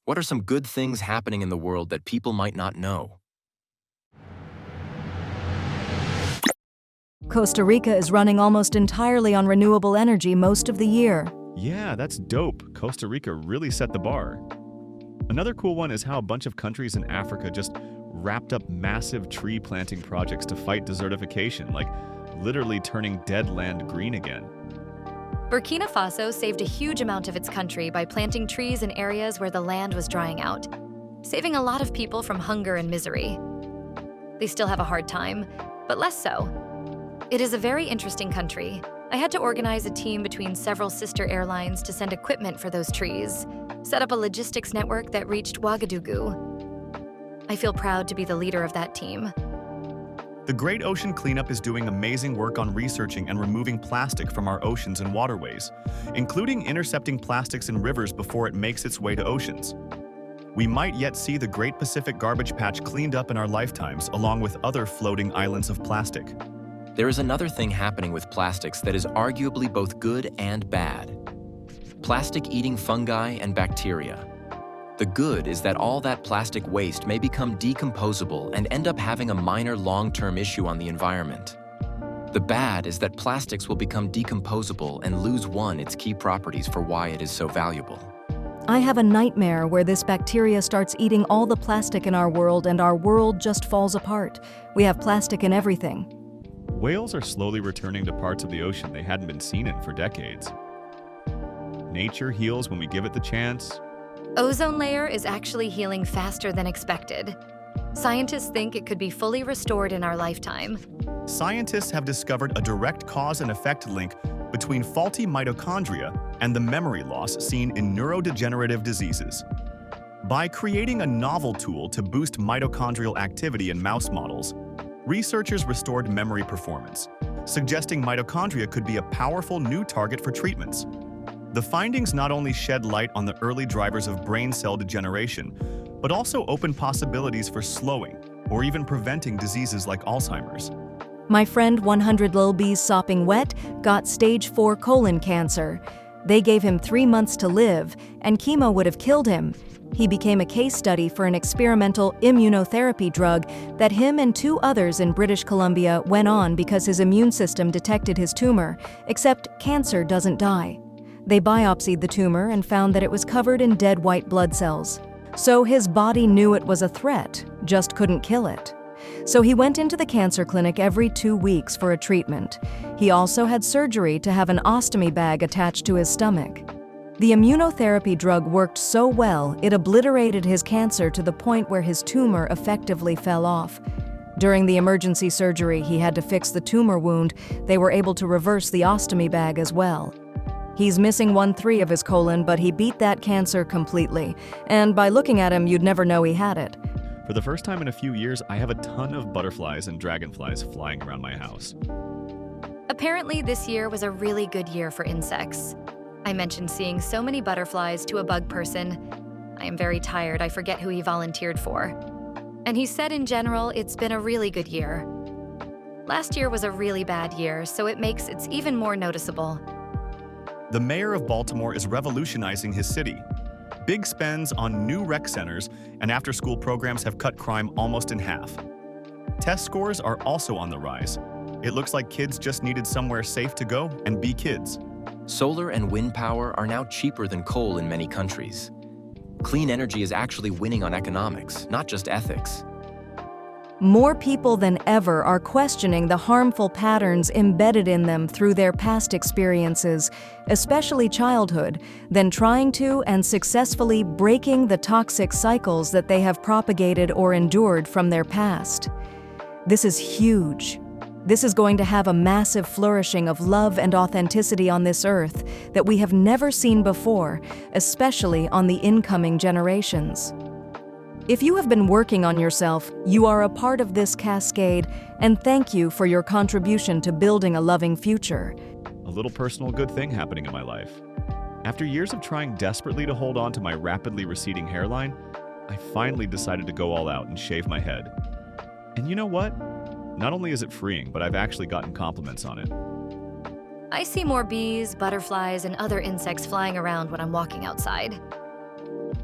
What are some good things happening in the world that people might not know? Costa Rica is running almost entirely on renewable energy most of the year. Yeah, that's dope. Costa Rica really set the bar. Another cool one is how a bunch of countries in Africa just wrapped up massive tree planting projects to fight desertification, like literally turning dead land green again. Burkina Faso saved a huge amount of its country by planting trees in areas where the land was drying out, saving a lot of people from hunger and misery. They still have a hard time, but less so. It is a very interesting country. I had to organize a team between several sister airlines to send equipment for those trees, set up a logistics network that reached Ouagadougou. I feel proud to be the leader of that team. The Great Ocean Cleanup is doing amazing work on researching and removing plastic from our oceans and waterways, including intercepting plastics in rivers before it makes its way to oceans. We might yet see the Great Pacific Garbage Patch cleaned up in our lifetimes, along with other floating islands of plastic. There is another thing happening with plastics that is arguably both good and bad. Plastic-eating fungi and bacteria. The good is that all that plastic waste may become decomposable and end up having a minor long-term issue on the environment. The bad is that plastics will become decomposable and lose its key properties for why it is so valuable. I have a nightmare where this bacteria starts eating all the plastic in our world and our world just falls apart. We have plastic in everything. Whales are slowly returning to parts of the ocean they hadn't been seen in for decades. Nature heals when we give it the chance. Ozone layer is actually healing faster than expected. Scientists think it could be fully restored in our lifetime. Scientists have discovered a direct cause and effect link between faulty mitochondria and the memory loss seen in neurodegenerative diseases. By creating a novel tool to boost mitochondrial activity in mouse models, researchers restored memory performance, suggesting mitochondria could be a powerful new target for treatments. The findings not only shed light on the early drivers of brain cell degeneration, but also open possibilities for slowing or even preventing diseases like Alzheimer's. My friend 100 Lil B's Sopping Wet got stage 4 colon cancer. They gave him 3 months to live, and chemo would have killed him. He became a case study for an experimental immunotherapy drug that him and 2 others in British Columbia went on because his immune system detected his tumor, except cancer doesn't die. They biopsied the tumor and found that it was covered in dead white blood cells. So his body knew it was a threat, just couldn't kill it. So he went into the cancer clinic every 2 weeks for a treatment. He also had surgery to have an ostomy bag attached to his stomach. The immunotherapy drug worked so well, it obliterated his cancer to the point where his tumor effectively fell off. During the emergency surgery, he had to fix the tumor wound. They were able to reverse the ostomy bag as well. He's missing 1/3 of his colon, but he beat that cancer completely. And by looking at him, you'd never know he had it. For the first time in a few years, I have a ton of butterflies and dragonflies flying around my house. Apparently, this year was a really good year for insects. I mentioned seeing so many butterflies to a bug person. I am very tired, I forget who he volunteered for. And he said in general, it's been a really good year. Last year was a really bad year, so it makes it even more noticeable. The mayor of Baltimore is revolutionizing his city. Big spends on new rec centers and after-school programs have cut crime almost in half. Test scores are also on the rise. It looks like kids just needed somewhere safe to go and be kids. Solar and wind power are now cheaper than coal in many countries. Clean energy is actually winning on economics, not just ethics. More people than ever are questioning the harmful patterns embedded in them through their past experiences, especially childhood, than trying to and successfully breaking the toxic cycles that they have propagated or endured from their past. This is huge. This is going to have a massive flourishing of love and authenticity on this earth that we have never seen before, especially on the incoming generations. If you have been working on yourself, you are a part of this cascade, and thank you for your contribution to building a loving future. A little personal good thing happening in my life. After years of trying desperately to hold on to my rapidly receding hairline, I finally decided to go all out and shave my head. And you know what? Not only is it freeing, but I've actually gotten compliments on it. I see more bees, butterflies, and other insects flying around when I'm walking outside.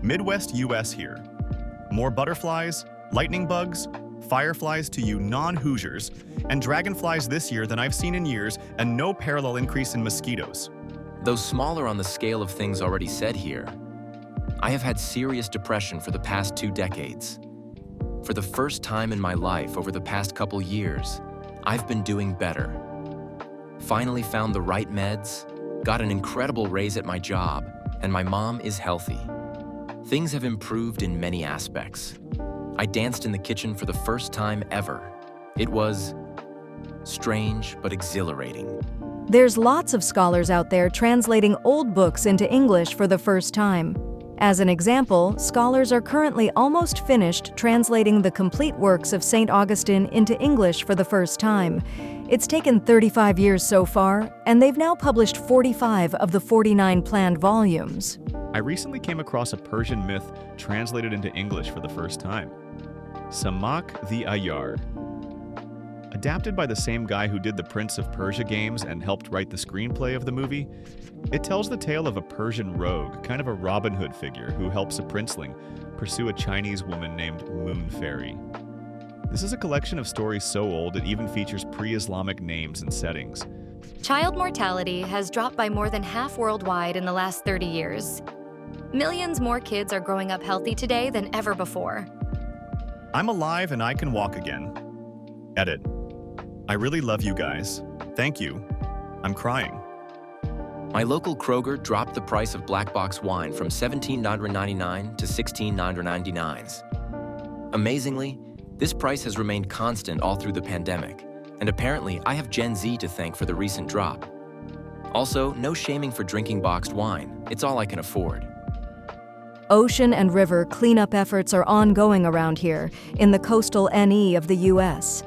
Midwest US here. More butterflies, lightning bugs, fireflies to you non-Hoosiers, and dragonflies this year than I've seen in years, and no parallel increase in mosquitoes. Though smaller on the scale of things already said here, I have had serious depression for the past 2 decades. For the first time in my life over the past couple years, I've been doing better. Finally found the right meds, got an incredible raise at my job, and my mom is healthy. Things have improved in many aspects. I danced in the kitchen for the first time ever. It was strange but exhilarating. There's lots of scholars out there translating old books into English for the first time. As an example, scholars are currently almost finished translating the complete works of St. Augustine into English for the first time. It's taken 35 years so far, and they've now published 45 of the 49 planned volumes. I recently came across a Persian myth translated into English for the first time. Samak the Ayyar. Adapted by the same guy who did the Prince of Persia games and helped write the screenplay of the movie, it tells the tale of a Persian rogue, kind of a Robin Hood figure, who helps a princeling pursue a Chinese woman named Moon Fairy. This is a collection of stories so old it even features pre-Islamic names and settings. Child mortality has dropped by more than half worldwide in the last 30 years. Millions more kids are growing up healthy today than ever before. I'm alive and I can walk again. Edit. I really love you guys. Thank you. I'm crying. My local Kroger dropped the price of black box wine from $17.99 to $16.99. Amazingly, this price has remained constant all through the pandemic, and apparently I have Gen Z to thank for the recent drop. Also, no shaming for drinking boxed wine. It's all I can afford. Ocean and river cleanup efforts are ongoing around here in the coastal NE of the U.S.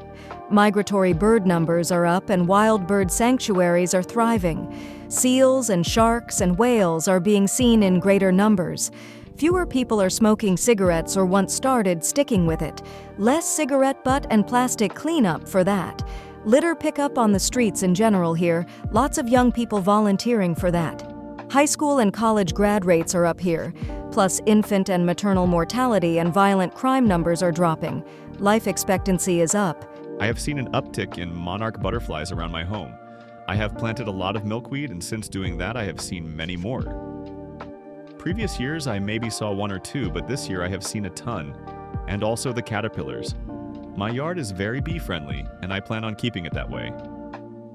Migratory bird numbers are up and wild bird sanctuaries are thriving. Seals and sharks and whales are being seen in greater numbers. Fewer people are smoking cigarettes or once started sticking with it. Less cigarette butt and plastic cleanup for that. Litter pickup on the streets in general here, lots of young people volunteering for that. High school and college grad rates are up here, plus infant and maternal mortality and violent crime numbers are dropping. Life expectancy is up. I have seen an uptick in monarch butterflies around my home. I have planted a lot of milkweed, and since doing that, I have seen many more. Previous years, I maybe saw 1 or 2, but this year I have seen a ton, and also the caterpillars. My yard is very bee-friendly, and I plan on keeping it that way.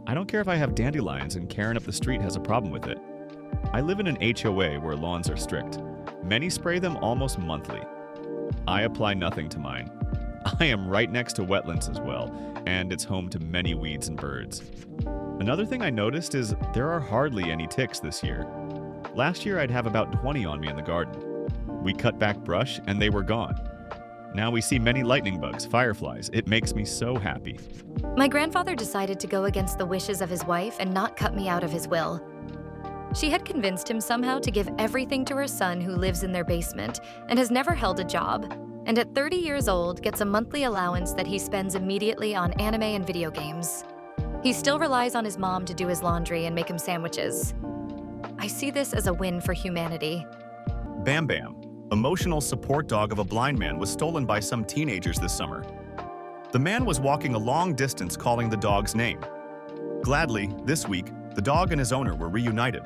I don't care if I have dandelions and Karen up the street has a problem with it. I live in an HOA where lawns are strict. Many spray them almost monthly. I apply nothing to mine. I am right next to wetlands as well, and it's home to many weeds and birds. Another thing I noticed is there are hardly any ticks this year. Last year I'd have about 20 on me in the garden. We cut back brush and they were gone. Now we see many lightning bugs, fireflies. It makes me so happy. My grandfather decided to go against the wishes of his wife and not cut me out of his will. She had convinced him somehow to give everything to her son who lives in their basement and has never held a job, and at 30 years old gets a monthly allowance that he spends immediately on anime and video games. He still relies on his mom to do his laundry and make him sandwiches. I see this as a win for humanity. Bam Bam, emotional support dog of a blind man, was stolen by some teenagers this summer. The man was walking a long distance calling the dog's name. Gladly, this week, the dog and his owner were reunited.